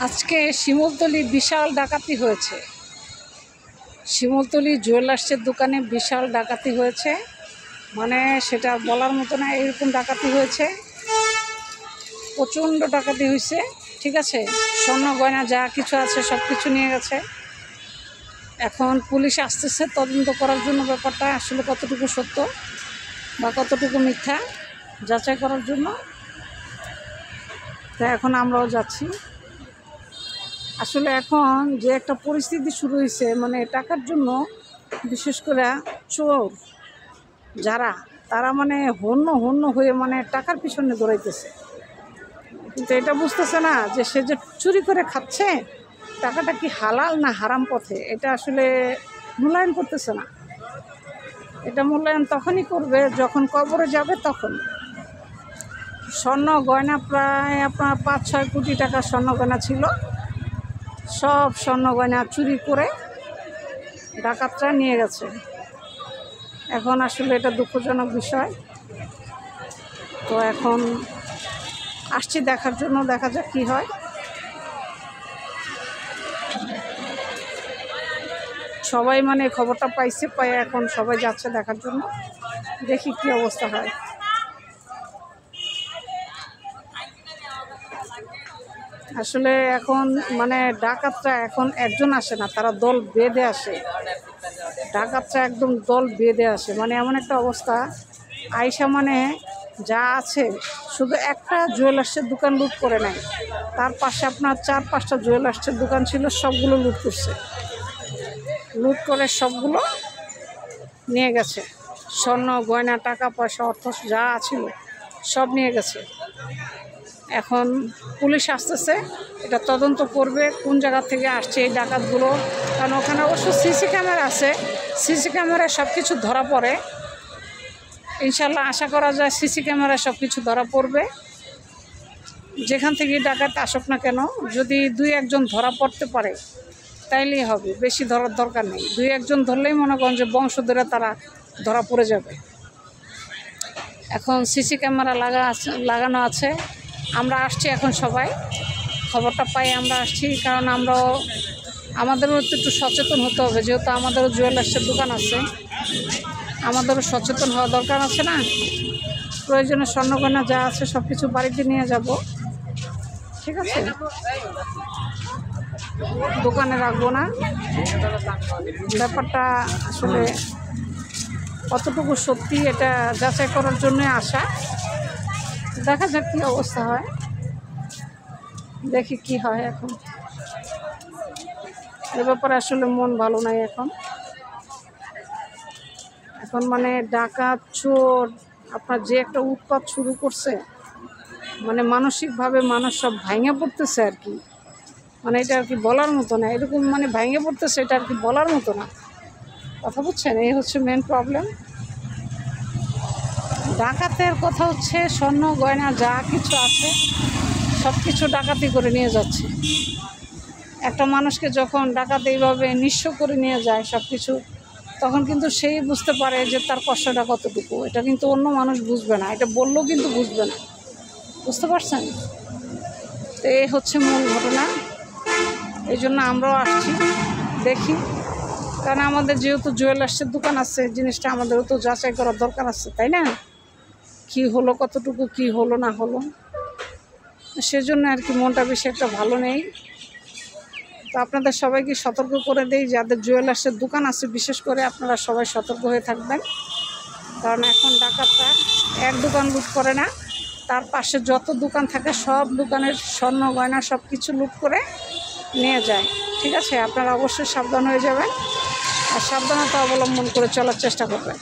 আজকে শিমুলতলি বিশাল ডাকাতি হয়েছে। শিমুলতলি জুয়েলার্সের দোকানে বিশাল ডাকাতি হয়েছে, মানে সেটা বলার মতো না, এরকম ডাকাতি হয়েছে, প্রচণ্ড ডাকাতি হয়েছে। ঠিক আছে, স্বর্ণ গয়না যা কিছু আছে সব কিছু নিয়ে গেছে। এখন পুলিশ আসতেছে তদন্ত করার জন্য ব্যাপারটা আসলে কতটুকু সত্য বা কতটুকু মিথ্যা যাচাই করার জন্য। তা এখন আমরাও যাচ্ছি। আসলে এখন যে একটা পরিস্থিতি শুরু হয়েছে, মানে টাকার জন্য বিশেষ করে চোর যারা, তারা মানে হন্য হয়ে মানে টাকার পিছনে দৌড়াইতেছে, কিন্তু এটা বুঝতেছে না যে সে যে চুরি করে খাচ্ছে টাকাটা কি হালাল না হারাম পথে, এটা আসলে মূল্যায়ন করতেছে না। এটা মূল্যায়ন তখনই করবে যখন কবরে যাবে তখন। স্বর্ণ গয়না প্রায় আপনার 5-6 কোটি টাকার স্বর্ণ গয়না ছিল, সব স্বর্ণ গয়না চুরি করে ডাকাতরা নিয়ে গেছে। এখন আসলে এটা দুঃখজনক বিষয়। তো এখন আসছি দেখার জন্য, দেখা যাক কী হয়। সবাই মানে খবরটা পাইছে, পাই এখন সবাই যাচ্ছে দেখার জন্য, দেখি কী অবস্থা হয়। আসলে এখন মানে ডাকাতরা এখন একজন আসে না, তারা দল বেঁধে আসে। ডাকাতরা একদম দল বেঁধে আসে, মানে এমন একটা অবস্থা। আইসা মানে যা আছে, শুধু একটা জুয়েলার্সের দোকান লুট করে নেয়, তার পাশে আপনার 4-5টা জুয়েলার্সের দোকান ছিল, সবগুলো লুট করছে। লুট করে সবগুলো নিয়ে গেছে, স্বর্ণ গয়না টাকা পয়সা অর্থ যা ছিল সব নিয়ে গেছে। এখন পুলিশ আসতেছে, এটা তদন্ত করবে কোন জায়গা থেকে আসছে এই ডাকাতগুলো, কারণ ওখানে অবশ্য সিসি ক্যামেরা আছে, সিসি ক্যামেরায় সব কিছু ধরা পড়ে। ইনশাল্লাহ আশা করা যায় সিসি ক্যামেরায় সব কিছু ধরা পড়বে। যেখান থেকে ডাকাত আসুক না কেন, যদি 2-1 ধরা পড়তে পারে তাইলেই হবে, বেশি ধরার দরকার নেই। 2-1 ধরলেই মনে করেন যে বংশ ধরে তারা ধরা পড়ে যাবে। এখন সিসি ক্যামেরা লাগানো আছে। আমরা আসছি এখন, সবাই খবরটা পাই আমরা আসছি, কারণ আমাদেরও একটু সচেতন হতে হবে, যেহেতু আমাদেরও জুয়েলার্সের দোকান আছে, আমাদেরও সচেতন হওয়া দরকার আছে না। প্রয়োজনে স্বর্ণগয়না যা আছে সব কিছু বাড়িতে নিয়ে যাব, ঠিক আছে, দোকানে রাখবো না। ব্যাপারটা আসলে কতটুকু সত্যি এটা যাচাই করার জন্য আসা। দেখা যাক কী অবস্থা হয়, দেখি কি হয়। এখন এ ব্যাপারে আসলে মন ভালো নাই এখন মানে ডাকাত চোর আপনার যে একটা উৎপাত শুরু করছে, মানে মানসিকভাবে মানুষ সব ভাঙে পড়তেছে আর কি। মানে এটা আর কি বলার মতো না, এরকম মানে ভাঙে পড়তেছে, এটা আর কি বলার মতো না। কথা বুঝছেন, এই হচ্ছে মেন প্রবলেম। ডাকাতের কথা হচ্ছে স্বর্ণ গয়না যা কিছু আছে সব কিছু ডাকাতি করে নিয়ে যাচ্ছে। একটা মানুষকে যখন ডাকাত এইভাবে নিঃস্ব করে নিয়ে যায় সব কিছু, তখন কিন্তু সেই বুঝতে পারে যে তার কষ্টটা কতটুকু। এটা কিন্তু অন্য মানুষ বুঝবে না, এটা বললেও কিন্তু বুঝবে না, বুঝতে পারছেন? তো এই হচ্ছে মূল ঘটনা। এই জন্য আমরাও আসছি, দেখি, কারণ আমাদের যেহেতু জুয়েলার্সের দোকান আছে, জিনিসটা আমাদেরও তো যাচাই করার দরকার আছে, তাই না? কি হলো, কতটুকু কি হলো না হলো, সেজন্য আর কি মনটা বেশি একটা ভালো নেই। তো আপনাদের সবাইকে সতর্ক করে দেই, যাদের জুয়েলার্সের দোকান আছে বিশেষ করে আপনারা সবাই সতর্ক হয়ে থাকবেন, কারণ এখন ডাকাতরা এক দোকান লুট করে না, তার পাশে যত দোকান থাকে সব দোকানের স্বর্ণ গয়না সব কিছু লুট করে নিয়ে যায়। ঠিক আছে, আপনারা অবশ্যই সাবধান হয়ে যাবেন আর সাবধানতা অবলম্বন করে চলার চেষ্টা করবেন।